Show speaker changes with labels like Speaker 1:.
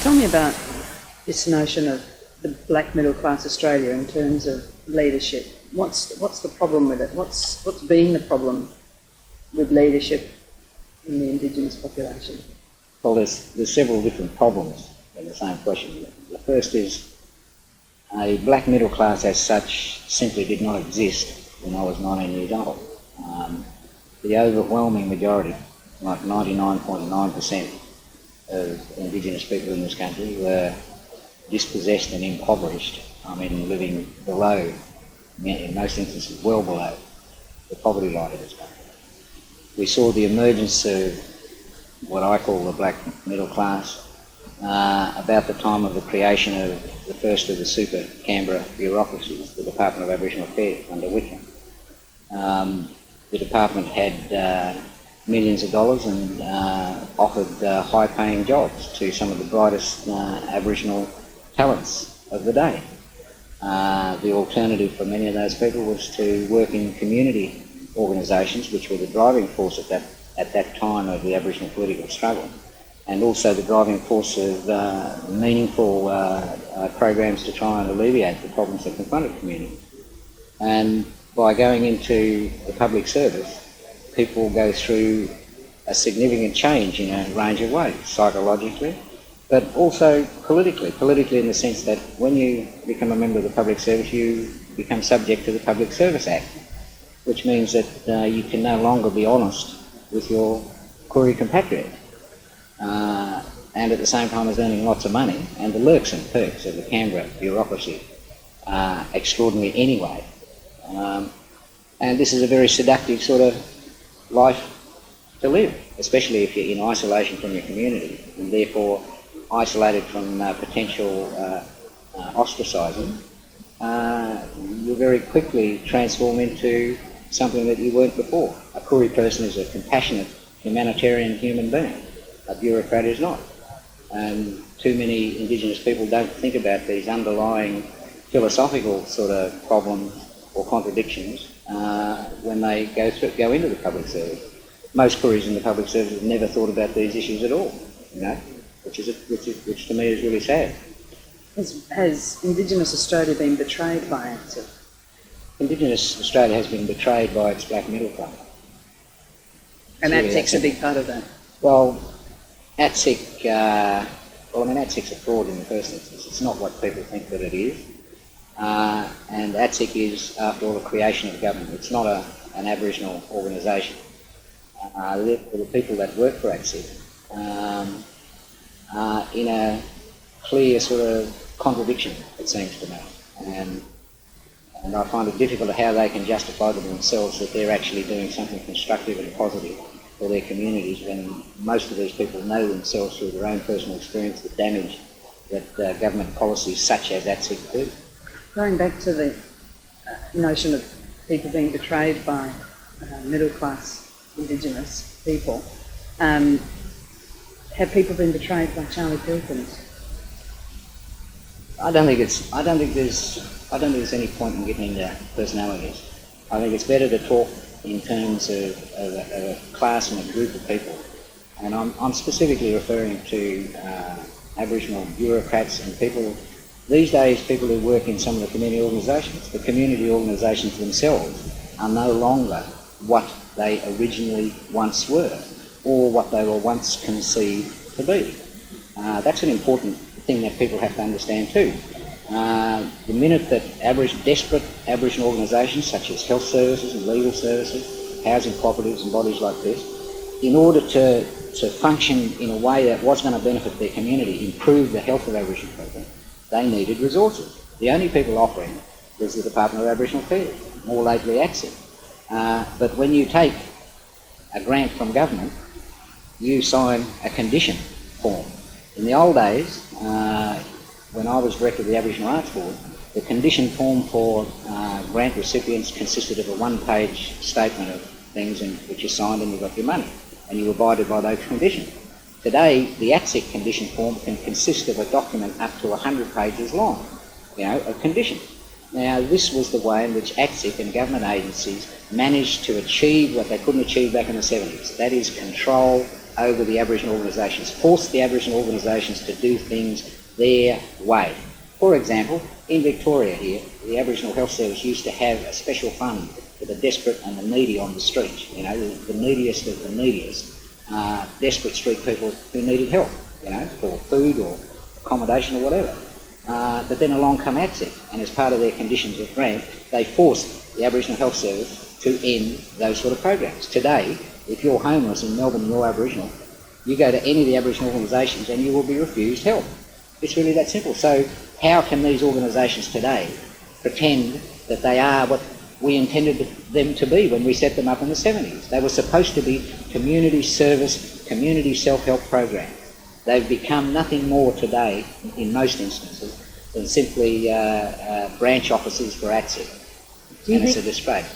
Speaker 1: Tell me about this notion of the black middle class Australia in terms of leadership. What's the problem with it? What's been the problem with leadership in the Indigenous population?
Speaker 2: Well, there's several different problems in the same question. The first is a black middle class as such simply did not exist when I was 19 years old. The overwhelming majority, like 99.9% of Indigenous people in this country were dispossessed and impoverished. I mean, living below, in most instances, well below the poverty line of this country. We saw the emergence of what I call the black middle class about the time of the creation of the first of the super Canberra bureaucracies, the Department of Aboriginal Affairs under Whitlam. The department had millions of dollars and offered high-paying jobs to some of the brightest Aboriginal talents of the day. The alternative for many of those people was to work in community organisations, which were the driving force at that time of the Aboriginal political struggle, and also the driving force of meaningful programs to try and alleviate the problems that confronted community. And by going into the public service, people go through a significant change in a range of ways, psychologically, but also politically in the sense that when you become a member of the public service, you become subject to the Public Service Act, which means that you can no longer be honest with your Koori compatriot, and at the same time as earning lots of money, and the lurks and perks of the Canberra bureaucracy are extraordinary anyway. And this is a very seductive sort of life to live, especially if you're in isolation from your community and therefore isolated from potential ostracism. You very quickly transform into something that you weren't before. A Koori person is a compassionate, humanitarian human being. A bureaucrat is not. And too many Indigenous people don't think about these underlying philosophical sort of problems or contradictions when they go into the public service. Most Kooris in the public service have never thought about these issues at all, which to me is really sad.
Speaker 1: Has Indigenous Australia been betrayed by ATSIC?
Speaker 2: Indigenous Australia has been betrayed by its black middle class.
Speaker 1: And ATSIC's a big part of that?
Speaker 2: Well, ATSIC, ATSIC's a fraud in the first instance. It's not what people think that it is. And ATSIC is, after all, a creation of government. It's not an Aboriginal organisation. The people that work for ATSIC are in a clear sort of contradiction, it seems to me. And I find it difficult how they can justify to themselves that they're actually doing something constructive and positive for their communities when most of these people know themselves through their own personal experience the damage that government policies such as ATSIC do.
Speaker 1: Going back to the notion of people being betrayed by middle-class Indigenous people, have people been betrayed by Charlie Pilkins?
Speaker 2: I don't think there's any point in getting into personalities. I think it's better to talk in terms of a class and a group of people. And I'm specifically referring to Aboriginal bureaucrats and people. These days, people who work in some of the community organisations, the community organisations themselves are no longer what they originally once were or what they were once conceived to be. That's an important thing that people have to understand too. The minute that desperate Aboriginal organisations such as health services and legal services, housing cooperatives and bodies like this, in order to function in a way that was going to benefit their community, improve the health of Aboriginal people, they needed resources. The only people offering was the Department of Aboriginal Affairs, more lately ATSIC. But when you take a grant from government, you sign a condition form. In the old days, when I was director of the Aboriginal Arts Board, the condition form for grant recipients consisted of a one-page statement of things in which you signed and you got your money, and you abided by those conditions. Today, the ATSIC condition form can consist of a document up to 100 pages long, of conditions. Now, this was the way in which ATSIC and government agencies managed to achieve what they couldn't achieve back in the 70s. That is, control over the Aboriginal organisations, forced the Aboriginal organisations to do things their way. For example, in Victoria here, the Aboriginal Health Service used to have a special fund for the desperate and the needy on the street, you know, the neediest of the neediest, desperate street people who needed help, you know, for food or accommodation or whatever. But then along come ATSEC, and as part of their conditions of grant, they forced the Aboriginal Health Service to end those sort of programs. Today, if you're homeless in Melbourne and you're Aboriginal, you go to any of the Aboriginal organisations and you will be refused help. It's really that simple. So how can these organisations today pretend that they are what we intended them to be when we set them up in the 70s? They were supposed to be community service, community self-help programs. They've become nothing more today, in most instances, than simply branch offices for ATSEC. And it's a disgrace.